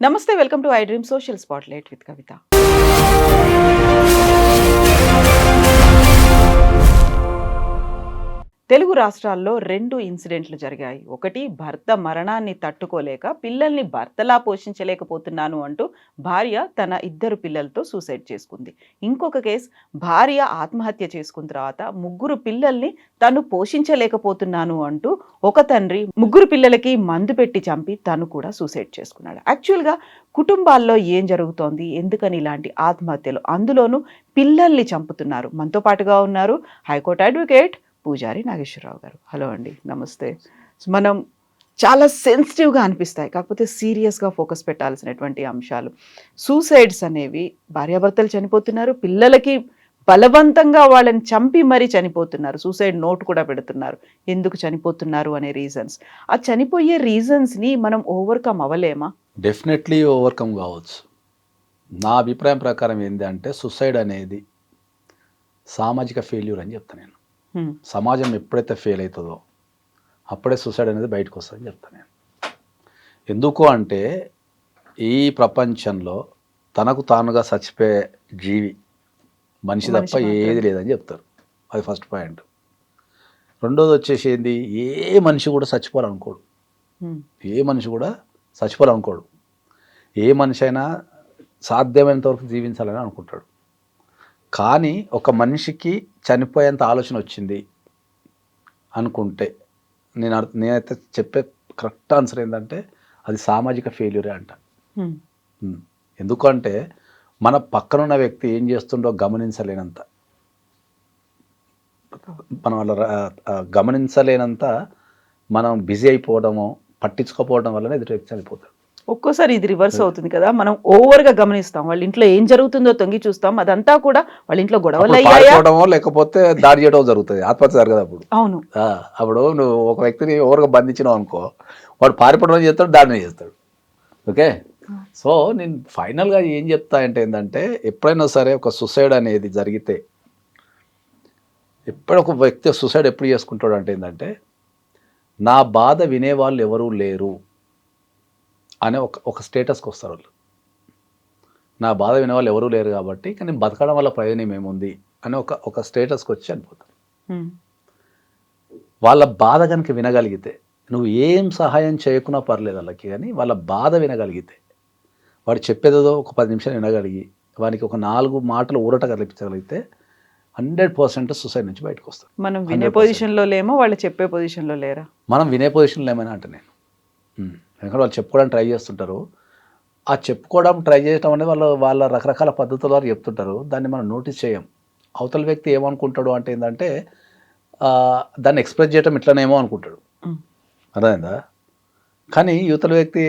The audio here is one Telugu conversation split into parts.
నమస్తే, welcome to I dream social spotlight with Kavitha. Telugu రాష్ట్రాల్లో 2 ఇన్సిడెంట్లు జరిగాయి. ఒకటి, భర్త మరణాన్ని తట్టుకోలేక పిల్లల్ని భర్తలా పోషించలేకపోతున్నాను అంటూ భార్య తన 2 పిల్లలతో సూసైడ్ చేసుకుంది. ఇంకొక కేసు, భార్య ఆత్మహత్య చేసుకున్న తర్వాత 3 పిల్లల్ని తను పోషించలేకపోతున్నాను అంటూ ఒక తండ్రి 3 పిల్లలకి మందు పెట్టి చంపి తను కూడా సూసైడ్ చేసుకున్నాడు. యాక్చువల్గా కుటుంబాల్లో ఏం జరుగుతోంది, ఎందుకని ఇలాంటి ఆత్మహత్యలు, అందులోనూ పిల్లల్ని చంపుతున్నారు? మనతో పాటుగా ఉన్నారు హైకోర్టు అడ్వకేట్ పూజారి నాగేశ్వరరావు గారు. హలో అండి, నమస్తే. మనం చాలా సెన్సిటివ్గా అనిపిస్తాయి, కాకపోతే సీరియస్గా ఫోకస్ పెట్టాల్సినటువంటి అంశాలు. సూసైడ్స్ అనేవి, భార్యాభర్తలు చనిపోతున్నారు, పిల్లలకి బలవంతంగా వాళ్ళని చంపి మరీ చనిపోతున్నారు, సూసైడ్ నోట్ కూడా పెడుతున్నారు. ఎందుకు చనిపోతున్నారు అనే రీజన్స్, ఆ చనిపోయే రీజన్స్ని మనం ఓవర్కమ్ అవ్వలేమా? డెఫినెట్లీ ఓవర్కమ్ కావచ్చు. నా అభిప్రాయం ప్రకారం ఏంటంటే సూసైడ్ అనేది సామాజిక ఫెయిల్యూర్ అని చెప్తాను నేను. సమాజం ఎప్పుడైతే ఫెయిల్ అవుతుందో అప్పుడే సూసైడ్ అనేది బయటకు వస్తుందని చెప్తాను నేను. ఎందుకు అంటే ఈ ప్రపంచంలో తనకు తానుగా చచ్చిపోయే జీవి మనిషి తప్ప ఏది లేదని చెప్తారు. అది ఫస్ట్ పాయింట్. రెండోది వచ్చేసి ఏంది, ఏ మనిషి కూడా చచ్చిపోవాలనుకోడు. ఏ మనిషి కూడా చచ్చిపోవాలనుకోడు. ఏ మనిషి అయినా సాధ్యమైనంత వరకు జీవించాలని అనుకుంటాడు. కానీ ఒక మనిషికి చనిపోయేంత ఆలోచన వచ్చింది అనుకుంటే నేనైతే చెప్పే కరెక్ట్ ఆన్సర్ ఏంటంటే అది సామాజిక ఫెయిల్యూరే అంట. ఎందుకంటే మన పక్కనున్న వ్యక్తి ఏం చేస్తుండో గమనించలేనంత మనం బిజీ అయిపోవడమో పట్టించుకోపోవడం వల్లనే ఎదుటి వ్యక్తి చనిపోతాడు. ఒక్కోసారి ఇది రివర్స్ అవుతుంది కదా, మనం ఓవర్గా గమనిస్తాం, వాళ్ళ ఇంట్లో ఏం జరుగుతుందో తొంగి చూస్తాం, అదంతా కూడా వాళ్ళ ఇంట్లో గొడవలు అయ్యాడమో లేకపోతే దాడి చేయడం జరుగుతుంది, ఆత్మహత్య జరగదు అప్పుడు. అవును, అప్పుడు నువ్వు ఒక వ్యక్తిని ఓవర్గా బంధించినావు అనుకో, వాడు పారిపోవడం చేస్తాడు, దాడిని చేస్తాడు. ఓకే, సో నేను ఫైనల్గా ఏం చెప్తా అంటే ఏంటంటే, ఎప్పుడైనా సరే ఒక సూసైడ్ అనేది జరిగితే, ఒక వ్యక్తి సూసైడ్ ఎప్పుడు చేసుకుంటాడు అంటే ఏంటంటే, నా బాధ వినేవాళ్ళు ఎవరూ లేరు అనే ఒక స్టేటస్కి వస్తారు వాళ్ళు. నా బాధ వినేవాళ్ళు ఎవరూ లేరు కాబట్టి కానీ బతకడం వల్ల ప్రయోజనం ఏముంది అని ఒక స్టేటస్కి వచ్చి చనిపోతారు. వాళ్ళ బాధ కనుక వినగలిగితే, నువ్వు ఏం సహాయం చేయకున్నా పర్లేదు వాళ్ళకి, కానీ వాళ్ళ బాధ వినగలిగితే, వాడు చెప్పేదేదో ఒక 10 నిమిషాలు వినగలిగి వానికి ఒక 4 మాటలు ఊరట కల్పించగలిగితే 100% సూసైడ్ నుంచి బయటకు వస్తారు. మనం వినే పొజిషన్లో లేమో, వాళ్ళు చెప్పే పొజిషన్లో లేరా? మనం వినే పొజిషన్లో ఏమైనా అంటే నేను, ఎందుకంటే వాళ్ళు చెప్పుకోవడానికి ట్రై చేస్తుంటారు. ఆ చెప్పుకోవడం ట్రై చేయడం అనేది వాళ్ళ రకరకాల పద్ధతుల ద్వారా చెప్తుంటారు. దాన్ని మనం నోటీస్ చేయం. అవతల వ్యక్తి ఏమనుకుంటాడు అంటే ఏంటంటే, దాన్ని ఎక్స్ప్రెస్ చేయడం ఇట్లనేమో అనుకుంటాడు, అర్థమైందా? కానీ యువతల వ్యక్తి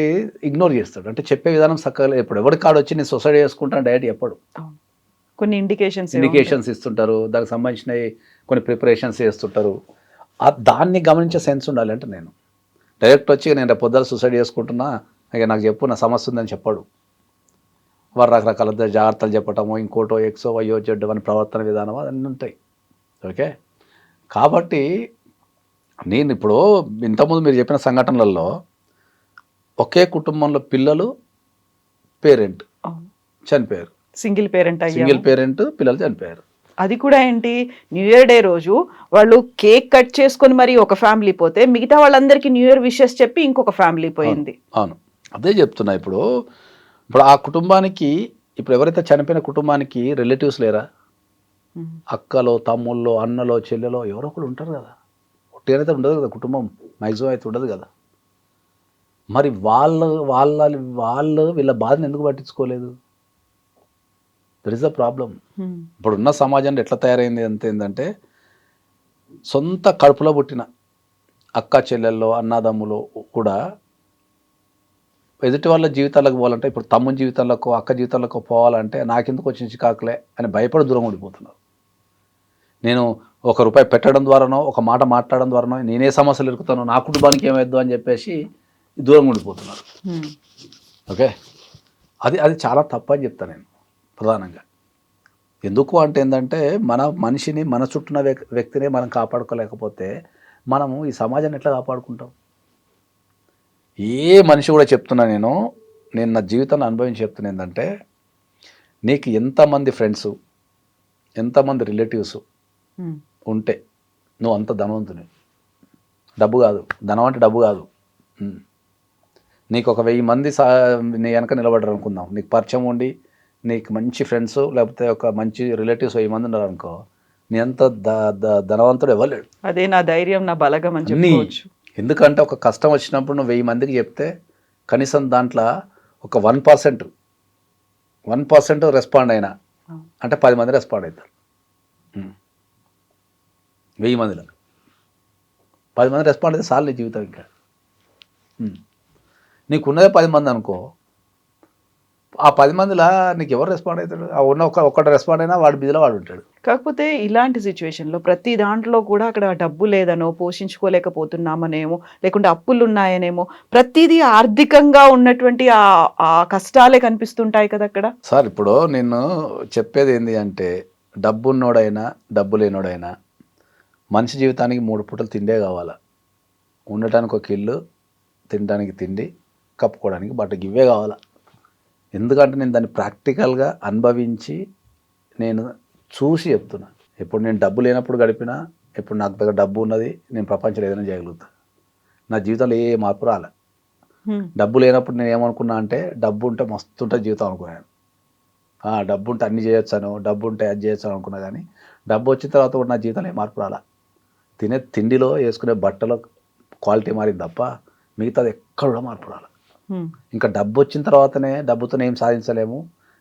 ఇగ్నోర్ చేస్తాడు. అంటే చెప్పే విధానం చక్కగా, ఇప్పుడు ఎవరి కాడ వచ్చి నేను సొసైడ్ చేసుకుంటాను డైరెక్ట్ చెప్పడు. కొన్ని ఇండికేషన్స్ ఇస్తుంటారు, దానికి సంబంధించినవి కొన్ని ప్రిపరేషన్స్ చేస్తుంటారు. దాన్ని గమనించే సెన్స్ ఉండాలి. అంటే నేను డైరెక్ట్ వచ్చి నేను రేపు పొద్దున సూసైడ్ చేసుకుంటున్నా, ఇక నాకు చెప్పు, నా సమస్య ఉందని చెప్పాడు. వారు రకరకాల జాగ్రత్తలు చెప్పటము, ఇంకోటో ఎక్సో వయ్యో జడ్డు అని ప్రవర్తన విధానం అన్నీ ఉంటాయి. ఓకే, కాబట్టి నేను ఇప్పుడు ఇంతకుముందు మీరు చెప్పిన సంఘటనలలో ఒకే కుటుంబంలో పిల్లలు, పేరెంట్ చనిపోయారు. సింగిల్ పేరెంట్ పిల్లలు చనిపోయారు. అది కూడా ఏంటి, న్యూ ఇయర్ డే రోజు వాళ్ళు కేక్ కట్ చేసుకొని మరి ఒక ఫ్యామిలీ పోతే, మిగతా వాళ్ళందరికీ న్యూ ఇయర్ విషెస్ చెప్పి ఇంకొక ఫ్యామిలీ పోయింది. అవును, అదే చెప్తున్నా. ఇప్పుడు ఆ కుటుంబానికి, ఇప్పుడు ఎవరైతే చనిపోయిన కుటుంబానికి రిలేటివ్స్ లేరా? అక్కలో, తమ్ముళ్ళో, అన్నలో, చెల్లెలో ఎవరో ఒకరు ఉంటారు కదా. ఒట్టిగానైతే ఉండదు కదా కుటుంబం, మ్యాక్సిమం అయితే ఉండదు కదా. మరి వాళ్ళు వీళ్ళ బాధను ఎందుకు పట్టించుకోలేదు? That is the problem. ఇప్పుడున్న సమాజంలో ఎట్లా తయారైంది అంతే ఏంటంటే, సొంత కడుపులో పుట్టిన అక్క చెల్లెల్లో, అన్నదమ్ములు కూడా ఎదుటి వాళ్ళ జీవితాలకు పోవాలంటే, ఇప్పుడు తమ్ముని జీవితాలకు, అక్క జీవితాలకు పోవాలంటే నాకెందుకు వచ్చిన చికాకులే అని భయపడి దూరం ఉండిపోతున్నారు. నేను ₹1 పెట్టడం ద్వారానో, ఒక మాట మాట్లాడడం ద్వారానో నేనే సమస్యలు ఎదుర్కొతానో, నా కుటుంబానికి ఏమైద్దు అని చెప్పేసి దూరం ఉండిపోతున్నారు. ఓకే, అది చాలా తప్పని చెప్తాను నేను ప్రధానంగా. ఎందుకు అంటే ఏంటంటే, మన మనిషిని, మన చుట్టూన్న వ్యక్తిని మనం కాపాడుకోలేకపోతే మనము ఈ సమాజాన్ని ఎట్లా కాపాడుకుంటాం? ఏ మనిషి కూడా చెప్తున్నా నేను, నేను నా జీవితాన్ని అనుభవించి చెప్తున్నా ఏంటంటే, నీకు ఎంతమంది ఫ్రెండ్స్, ఎంతమంది రిలేటివ్స్ హ్మ్. ఉంటే నువ్వు అంత ధనవంతుని. డబ్బు కాదు, ధనం అంటే డబ్బు కాదు. నీకు ఒక 1000 మంది నీ వెనక నిలబడరు అనుకుందాం. నీకు పరిచయం ఉండి, నీకు మంచి ఫ్రెండ్స్ లేకపోతే ఒక మంచి రిలేటివ్స్ 1000 మంది ఉన్నారు అనుకో, నీ అంత ధనవంతుడు ఇవ్వలేడు. అదే నా ధైర్యం, నా బలగం అని అన్నీ. చెప్పుకోవచ్చు. ఎందుకంటే ఒక కష్టం వచ్చినప్పుడు నువ్వు 1000 మందికి చెప్తే కనీసం దాంట్లో ఒక 1% రెస్పాండ్ అయినా అంటే 10 మంది రెస్పాండ్ అవుతారు. 1000 మందిలో 10 మంది రెస్పాండ్ అయితే చాలు నీ జీవితం. ఇంకా నీకున్నదే 10 మంది అనుకో, ఆ 10 మందిలో నీకు ఎవరు రెస్పాండ్ అవుతాడు? ఆ ఉన్న ఒక్కటి రెస్పాండ్ అయినా వాడు బిజీలో వాడు ఉంటాడు. కాకపోతే ఇలాంటి సిచ్యువేషన్‌లో ప్రతి దాంట్లో కూడా అక్కడ డబ్బు లేదనో, పోషించుకోలేకపోతున్నామనేమో, లేకుంటే అప్పులున్నాయనేమో, ప్రతీదీ ఆర్థికంగా ఉన్నటువంటి ఆ కష్టాలే కనిపిస్తుంటాయి కదా అక్కడ. సార్ ఇప్పుడు నేను చెప్పేది ఏంది అంటే, డబ్బున్నోడైనా డబ్బు లేనోడైనా మనిషి జీవితానికి 3 పూటలు తిండే కావాలా. ఉండటానికి ఒక ఇల్లు, తినడానికి తిండి, కప్పుకోవడానికి బట్ట, ఇవే కావాలా. ఎందుకంటే నేను దాన్ని ప్రాక్టికల్గా అనుభవించి నేను చూసి చెప్తున్నా. ఇప్పుడు నేను డబ్బు లేనప్పుడు గడిపినా, ఇప్పుడు నాకు దగ్గర డబ్బు ఉన్నది, నేను ప్రపంచంలో ఏదైనా చేయగలుగుతా. నా జీవితంలో ఏ మార్పు రాలే. డబ్బు లేనప్పుడు నేను ఏమనుకున్నా అంటే, డబ్బు ఉంటే మస్తు ఉంటుంది జీవితం అనుకున్నాను. డబ్బు ఉంటే అన్ని చేయొచ్చాను, డబ్బు ఉంటే అది చేయొచ్చాను అనుకున్నా. కానీ డబ్బు వచ్చిన తర్వాత కూడా నా జీవితంలో ఏ మార్పు రాలే. తినే తిండిలో, వేసుకునే బట్టలో క్వాలిటీ మారింది తప్ప మిగతాది ఎక్కడ కూడా మార్పు రాలే. ఇంకా డబ్బు వచ్చిన తర్వాతనే డబ్బుతో ఏం సాధించలేము,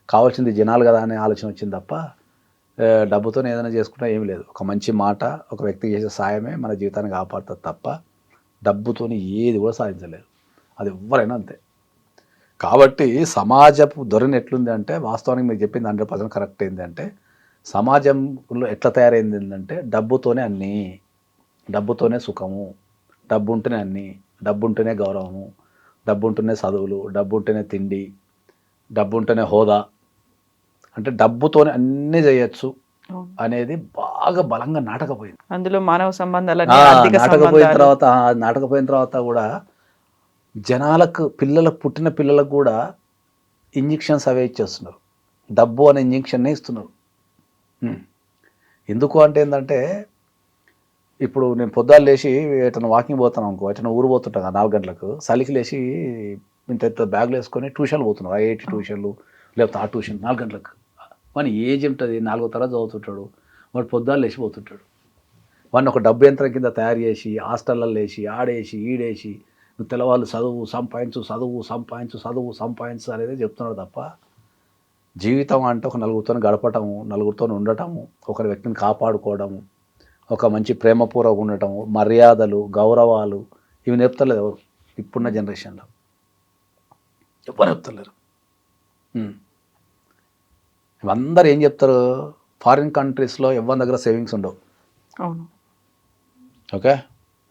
కావాల్సింది జనాలు కదా అనే ఆలోచన వచ్చింది తప్ప డబ్బుతో ఏదైనా చేసుకుంటా ఏమీ లేదు. ఒక మంచి మాట, ఒక వ్యక్తికి చేసే సాయమే మన జీవితాన్ని కాపాడుతుంది తప్ప డబ్బుతో ఏది కూడా సాధించలేదు. అది ఎవ్వరైనా అంతే. కాబట్టి సమాజపు ధోరణి ఎట్లుంది అంటే, వాస్తవానికి మీరు చెప్పింది 100% కరెక్ట్. ఏంటంటే సమాజంలో ఎట్లా తయారైంది ఏంటంటే, డబ్బుతోనే అన్నీ, డబ్బుతోనే సుఖము, డబ్బు ఉంటేనే అన్నీ, డబ్బు ఉంటేనే గౌరవము, డబ్బు ఉంటేనే చదువులు, డబ్బు ఉంటేనే తిండి, డబ్బు ఉంటేనే హోదా, అంటే డబ్బుతోనే అన్నీ చేయొచ్చు అనేది బాగా బలంగా నాటకపోయింది. అందులో మానవ సంబంధాలు, నాటకపోయిన తర్వాత కూడా జనాలకు, పుట్టిన పిల్లలకు కూడా ఇంజెక్షన్స్ అవే ఇచ్చేస్తున్నారు. డబ్బు అనే ఇంజెక్షన్నే ఇస్తున్నారు. ఎందుకు అంటే ఏంటంటే, ఇప్పుడు నేను పొద్దున్న లేచి ఎటన్నా వాకింగ్ పోతాను అనుకో, ఎటన్నా ఊరు పోతుంటాను 4 గంటలకు, చలికి లేచి ఇంత బ్యాగులు వేసుకొని ట్యూషన్లు పోతున్నారు. ఐఐటి ట్యూషన్లు లేకపోతే ఆ ట్యూషన్ 4 గంటలకు. వాని ఏజ్ ఉంటుంది, 4వ తరగతి చదువుతుంటాడు, వాడు పొద్దున్న లేచి పోతుంటాడు. వాడిని ఒక డబ్బు యంత్రం కింద తయారు చేసి హాస్టల్లో వేసి ఆడేసి ఈడేసి నువ్వు తెల్లవాళ్ళు చదువు సంపాదించు అనేది చెప్తున్నాడు తప్ప, జీవితం అంటే ఒక నలుగురితో గడపటము, నలుగురితో ఉండటము, ఒకరి వ్యక్తిని కాపాడుకోవడము, ఒక మంచి ప్రేమపూర్వకంగా ఉండటము, మర్యాదలు, గౌరవాలు, ఇవి నేర్పుతలేదు ఎవరు ఇప్పుడున్న జనరేషన్లో. ఎవరు చెప్తలేరు. అందరు ఏం చెప్తారు, ఫారిన్ కంట్రీస్లో ఎవరి దగ్గర సేవింగ్స్ ఉండవు. అవును. ఓకే,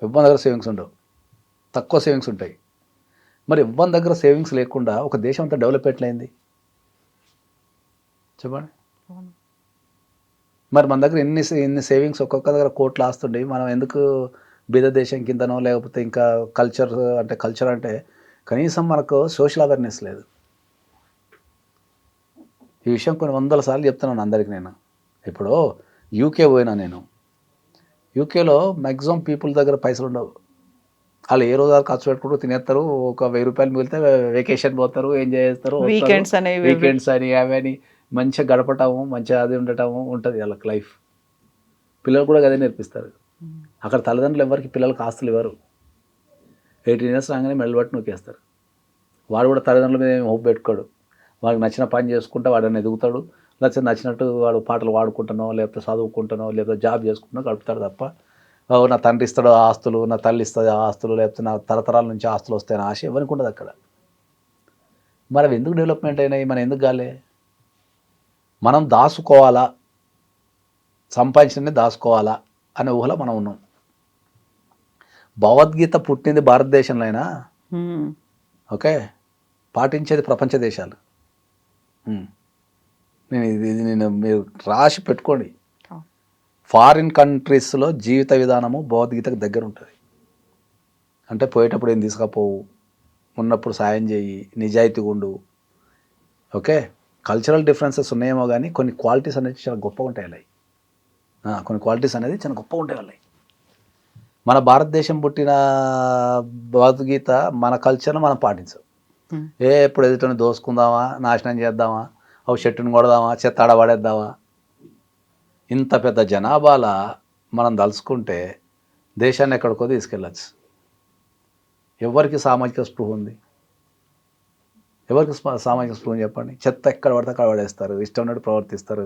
ఎవరి దగ్గర సేవింగ్స్ ఉండవు, తక్కువ సేవింగ్స్ ఉంటాయి. మరి ఎవరి దగ్గర సేవింగ్స్ లేకుండా ఒక దేశం అంతా డెవలప్ ఎట్లయింది చెప్పండి. మరి మన దగ్గర ఎన్ని సేవింగ్స్, ఒక్కొక్క దగ్గర కోట్లు ఆస్తుండేవి, మనం ఎందుకు బీద దేశం కిందనో లేకపోతే ఇంకా కల్చర్ అంటే కనీసం మనకు సోషల్ అవేర్నెస్ లేదు. ఈ విషయం కొన్ని 100 సార్లు చెప్తున్నాను అందరికి. నేను ఇప్పుడు యూకే పోయినా, నేను యూకేలో మ్యాక్సిమం పీపుల్ దగ్గర పైసలు ఉండవు. వాళ్ళు ఏ రోజు ఖర్చు పెట్టుకుంటూ తినేస్తారు. ఒక 1000 రూపాయలు మిగిలితే వెకేషన్ పోతారు, ఎంజాయ్ చేస్తారు, వీకెండ్స్ అని అవని మంచిగా గడపటము, మంచిగా అది ఉండటము ఉంటుంది వాళ్ళకి లైఫ్. పిల్లలు కూడా అదే నేర్పిస్తారు. అక్కడ తల్లిదండ్రులు ఎవరికి పిల్లలకు ఆస్తులు ఇవ్వరు. 18 years రాగానే మెడలు పట్టి నొక్కేస్తారు. వాడు కూడా తల్లిదండ్రుల మీద ఏమి హోప్ పెట్టుకోడు. వాడికి నచ్చిన పని చేసుకుంటే వాడని ఎదుగుతాడు, లేకపోతే నచ్చినట్టు వాడు పాటలు పాడుకుంటానో లేకపోతే చదువుకుంటానో లేకపోతే జాబ్ చేసుకుంటానో గడుపుతాడు తప్ప, నా తండ్రి ఇస్తాడు ఆస్తులు, నా తల్లి ఇస్తుంది ఆస్తులు, లేకపోతే నా తరతరాల నుంచి ఆస్తులు వస్తాయని ఆశ ఎవరికి ఉండదు అక్కడ. మరి అవి ఎందుకు డెవలప్మెంట్ అయినాయి, మనం ఎందుకు కాలే? మనం దాచుకోవాలా, సంపాదించింది దాచుకోవాలా అనే ఊహలో మనం ఉన్నాం. భగవద్గీత పుట్టింది భారతదేశంలో అయినా, ఓకే, పాటించేది ప్రపంచ దేశాలు. నేను మీరు రాసి పెట్టుకోండి. ఫారిన్ కంట్రీస్లో జీవిత విధానము భగవద్గీతకు దగ్గర ఉంటుంది. అంటే పోయేటప్పుడు ఏం తీసుకపోవు, ఉన్నప్పుడు సాయం చేయి, నిజాయితీగా ఉండు. ఓకే, కల్చరల్ డిఫరెన్సెస్ ఉన్నాయేమో కానీ కొన్ని క్వాలిటీస్ అనేది చాలా గొప్పగా ఉంటాయి వాళ్ళవి. కొన్ని క్వాలిటీస్ అనేది చాలా గొప్పగా ఉంటాయి వాళ్ళవి. మన భారతదేశం పుట్టిన భగవద్గీత మన కల్చర్ను మనం పాటించాం. ఎప్పుడు ఎదుటని దోసుకుందామా, నాశనం చేద్దామా, ఒక చెట్టుని కొడదామా, చెత్త ఆడ పడేద్దామా. ఇంత పెద్ద జనాభాల మనం దలుచుకుంటే దేశాన్ని ఎక్కడికో తీసుకెళ్ళచ్చు. ఎవరికి సామాజిక స్పృహ ఉంది? ఎవరికి సామాజిక స్పృహ చెప్పండి? చెత్త ఎక్కడ పడితే అక్కడ పడేస్తారు, ఇష్టం ఉన్నట్టు ప్రవర్తిస్తారు,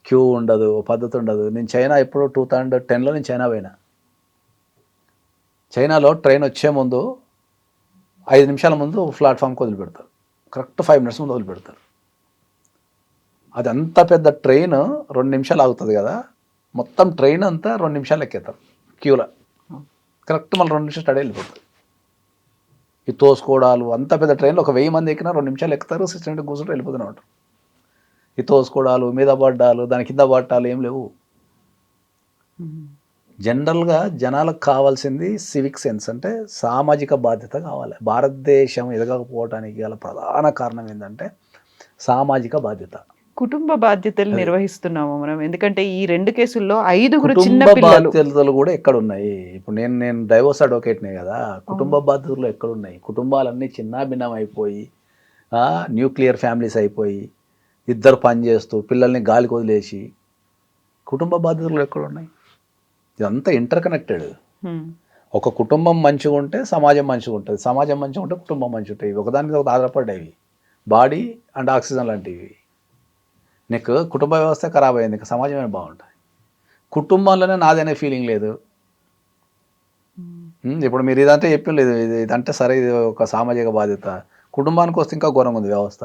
క్యూ ఉండదు, పద్ధతి ఉండదు. నేను చైనా ఎప్పుడు 2010లో నేను చైనా పోయినా. చైనాలో ట్రైన్ వచ్చే ముందు 5 నిమిషాల ముందు ప్లాట్ఫామ్కి వదిలిపెడతారు. కరెక్ట్ 5 మినిట్స్ ముందు వదిలిపెడతారు. అది అంత పెద్ద ట్రైన్ 2 నిమిషాలు ఆగుతుంది కదా, మొత్తం ట్రైన్ అంతా 2 నిమిషాలు ఎక్కేస్తారు క్యూలో. కరెక్ట్ మళ్ళీ 2 నిమిషాలు స్టడీ వెళ్ళిపోతారు. ఈ తోసుకోవడాలు, అంత పెద్ద ట్రైన్లో ఒక 1000 మంది ఎక్కినా 2 నిమిషాలు ఎక్కుతారు, 6 కూర్చుంటూ వెళ్ళిపోతూనే ఉంటారు. ఈ తోసుకోవడాలు, మీద పడ్డాలు, దాని కింద పట్టాలు ఏం లేవు. జనరల్గా జనాలకు కావాల్సింది సివిక్ సెన్స్, అంటే సామాజిక బాధ్యత కావాలి. భారతదేశం ఎదగకపోవడానికి గల ప్రధాన కారణం ఏంటంటే సామాజిక బాధ్యత. కుటుంబ బాధ్యతలు నిర్వహిస్తున్నాము మనం. ఎందుకంటే ఈ 2 కేసుల్లో 5 చిన్న కుటుంబ పిల్లలు. బాధ్యతలు కూడా ఎక్కడ ఉన్నాయి? ఇప్పుడు నేను డైవోర్స్ అడ్వకేట్నే కదా. కుటుంబ బాధ్యతలు ఎక్కడ ఉన్నాయి? కుటుంబాలన్నీ చిన్నాభిన్నం అయిపోయి, న్యూక్లియర్ ఫ్యామిలీస్ అయిపోయి, ఇద్దరు పని చేస్తూ పిల్లల్ని గాలికి వదిలేసి, కుటుంబ బాధ్యతలు ఎక్కడ ఉన్నాయి? ఇదంతా ఇంటర్ కనెక్టెడ్. ఒక కుటుంబం మంచిగా ఉంటే సమాజం మంచిగా ఉంటుంది, సమాజం మంచిగా ఉంటే కుటుంబం మంచిగా ఉంటాయి. ఒకదానికి ఒకటి ఆధారపడ్డాయి. బాడీ అండ్ ఆక్సిజన్ లాంటివి. నీకు కుటుంబ వ్యవస్థ ఖరాబ్ అయింది, ఇంకా సమాజమే బాగుంటుంది. కుటుంబంలోనే నాదనే ఫీలింగ్ లేదు. ఇప్పుడు మీరు ఇదంటే చెప్పలేదు, ఇదంటే సరే ఇది ఒక సామాజిక బాధ్యత. కుటుంబానికి వస్తే ఇంకా ఘోరంగా ఉంది వ్యవస్థ.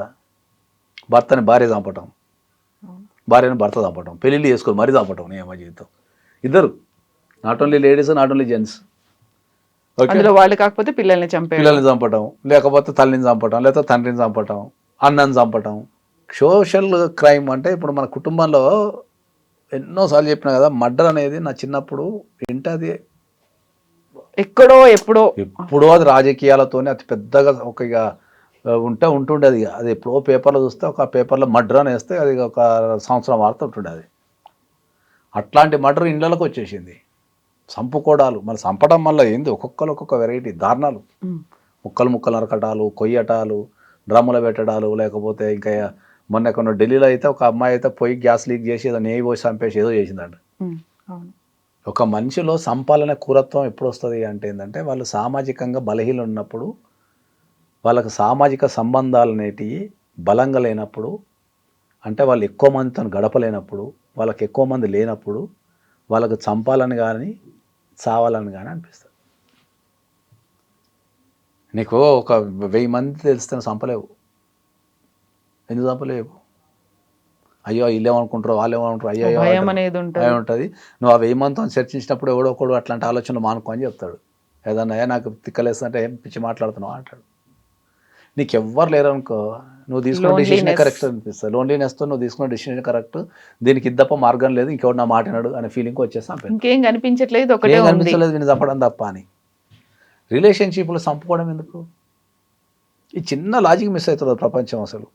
భర్తని భార్య చంపటం, భార్యను భర్త చంపటం, పెళ్ళిళ్ళు చేసుకోవాలి మరీ చంపటం, నియమ జీవితం. ఇద్దరు, not only ladies, not only gents. అందులో వాళ్ళు కాకపోతే పిల్లల్ని చంపటం, లేకపోతే తల్లిని చంపటం, లేకపోతే తండ్రిని చంపటం, అన్నని చంపటం. సోషల్ క్రైమ్ అంటే ఇప్పుడు మన కుటుంబంలో ఎన్నోసార్లు చెప్పినా కదా, మర్డర్ అనేది నా చిన్నప్పుడు ఏంటి అది ఎక్కడో ఎప్పుడో అది రాజకీయాలతోనే అతి పెద్దగా ఒక ఇక ఉంటుండేది. అది ఎప్పుడో పేపర్లో చూస్తే ఒక పేపర్లో మర్డర్ అని వేస్తే అది ఒక సంవత్సరం వార్త ఉంటుండేది. అట్లాంటి మర్డర్ ఇళ్ళకి వచ్చేసింది. చంపుకోవడాలు, మరి చంపడం వల్ల ఏంది, ఒక్కొక్క వెరైటీ దారుణాలు. ముక్కలు నరకటాలు, కొయ్యటాలు, డ్రమ్ములు పెట్టడాలు, లేకపోతే ఇంకా మొన్న ఎక్కడ ఢిల్లీలో అయితే ఒక అమ్మాయి అయితే పోయి గ్యాస్ లీక్ చేసి ఏదో నెయ్యి పోసి చంపేసి ఏదో చేసిందంట. ఒక మనిషిలో సంపాలన కూరత్వం ఎప్పుడు వస్తుంది అంటే ఏంటంటే, వాళ్ళు సామాజికంగా బలహీనలు ఉన్నప్పుడు, వాళ్ళకు సామాజిక సంబంధాలు అనేటివి బలంగా లేనప్పుడు, అంటే వాళ్ళు ఎక్కువ మందితో గడపలేనప్పుడు, వాళ్ళకి ఎక్కువ మంది లేనప్పుడు వాళ్ళకు చంపాలని కానీ చావాలని కానీ అనిపిస్తుంది. నీకు ఒక 1000 మంది తెలిస్తే చంపలేవు. ఎందుకు చంపలేవు? అయ్యో వీళ్ళు ఏమనుకుంటారు, వాళ్ళు ఏమనుకుంటారు, అయ్యో అయ్యో ఉంటుంది. నువ్వు ఆ 1000 మందితో చర్చించినప్పుడు ఎవడో ఒకడు అట్లాంటి ఆలోచనలు మానుకో అని చెప్తాడు. ఏదన్నా నాకు తిక్కలేస్తుంటే ఏం పిచ్చి మాట్లాడుతున్నావు అంటాడు. నీకు ఎవ్వరు లేరనుకో, నువ్వు తీసుకున్న డెసిషన్ కరెక్ట్ అనిపిస్తుంది. లోన్లీనెస్తో నువ్వు తీసుకున్న డెసిషన్ కరెక్ట్, దీనికి ఇద్దప్ప మార్గం లేదు, ఇంకెవడు నా మాట్లాడు అనే ఫీలింగ్ వచ్చేస్తాం. ఇంకేం కనిపించట్లేదు, ఏం కనిపించలేదు, నేను చంపడం తప్ప అని. రిలేషన్షిప్లో చంపుకోవడం ఎందుకు? ఈ చిన్న లాజిక్ మిస్ అవుతుంది ప్రపంచం. అసలు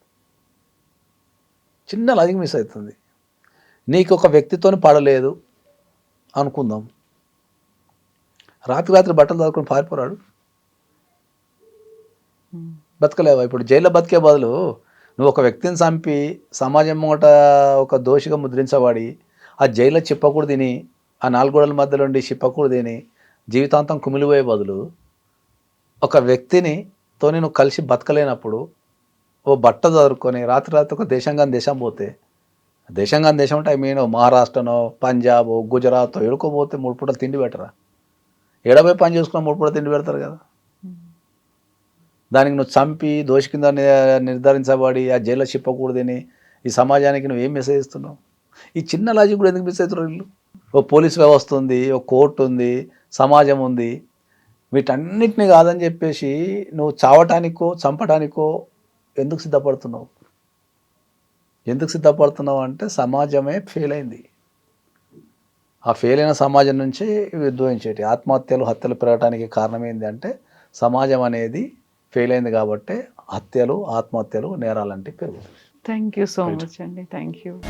చిన్న లాజిక్ మిస్ అవుతుంది. నీకు ఒక వ్యక్తితో పడలేదు అనుకుందాం, రాత్రి బట్టలు చదువుకొని పారిపోరాడు, బతకలేవా? ఇప్పుడు జైల్లో బతికే బదులు నువ్వు ఒక వ్యక్తిని చంపి సమాజం ముంగట ఒక దోషిగా ముద్రించబడి ఆ జైల్లో చిప్పకూడదు తిని, ఆ 4 గోడల మధ్యలో ఉండి చిప్పకూడదు తిని జీవితాంతం కుమిలిపోయే బదులు, ఒక వ్యక్తినితో నువ్వు కలిసి బతకలేనప్పుడు ఓ బట్ట చదువుకొని రాత్రి ఒక దేశం పోతే, దేశం అంటే ఐ మీన్ మహారాష్ట్రనో పంజాబ్ గుజరాత్ ఎడుకోపోతే 3 పూటలు తిండి పెట్టరా? ఎడబోయి పని చేసుకున్న 3 పూటలు తిండి పెడతారు కదా. దానికి నువ్వు చంపి దోషి కింద నిర్ధారించబడి ఆ జైల్లో చిప్పకూడదని ఈ సమాజానికి నువ్వు ఏం మెసేజ్ ఇస్తున్నావు? ఈ చిన్న లాజిక్ కూడా ఎందుకు మిస్ అవుతున్నారు వీళ్ళు? ఓ పోలీస్ వ్యవస్థ ఉంది, ఓ కోర్టు ఉంది, సమాజం ఉంది, వీటన్నిటిని కాదని చెప్పేసి నువ్వు చావటానికో చంపటానికో ఎందుకు సిద్ధపడుతున్నావు? ఎందుకు సిద్ధపడుతున్నావు అంటే సమాజమే ఫెయిల్ అయింది. ఆ ఫెయిల్ అయిన సమాజం నుంచి ఉద్భవించేటి ఆత్మహత్యలు, హత్యలు పెరగడానికి కారణం ఏంటి అంటే సమాజం అనేది ఫెయిల్ అయింది కాబట్టి హత్యలు, ఆత్మహత్యలు, నేరాలంటివి పెరుగుతాయి. Thank you so Right. Much అండి. Thank you.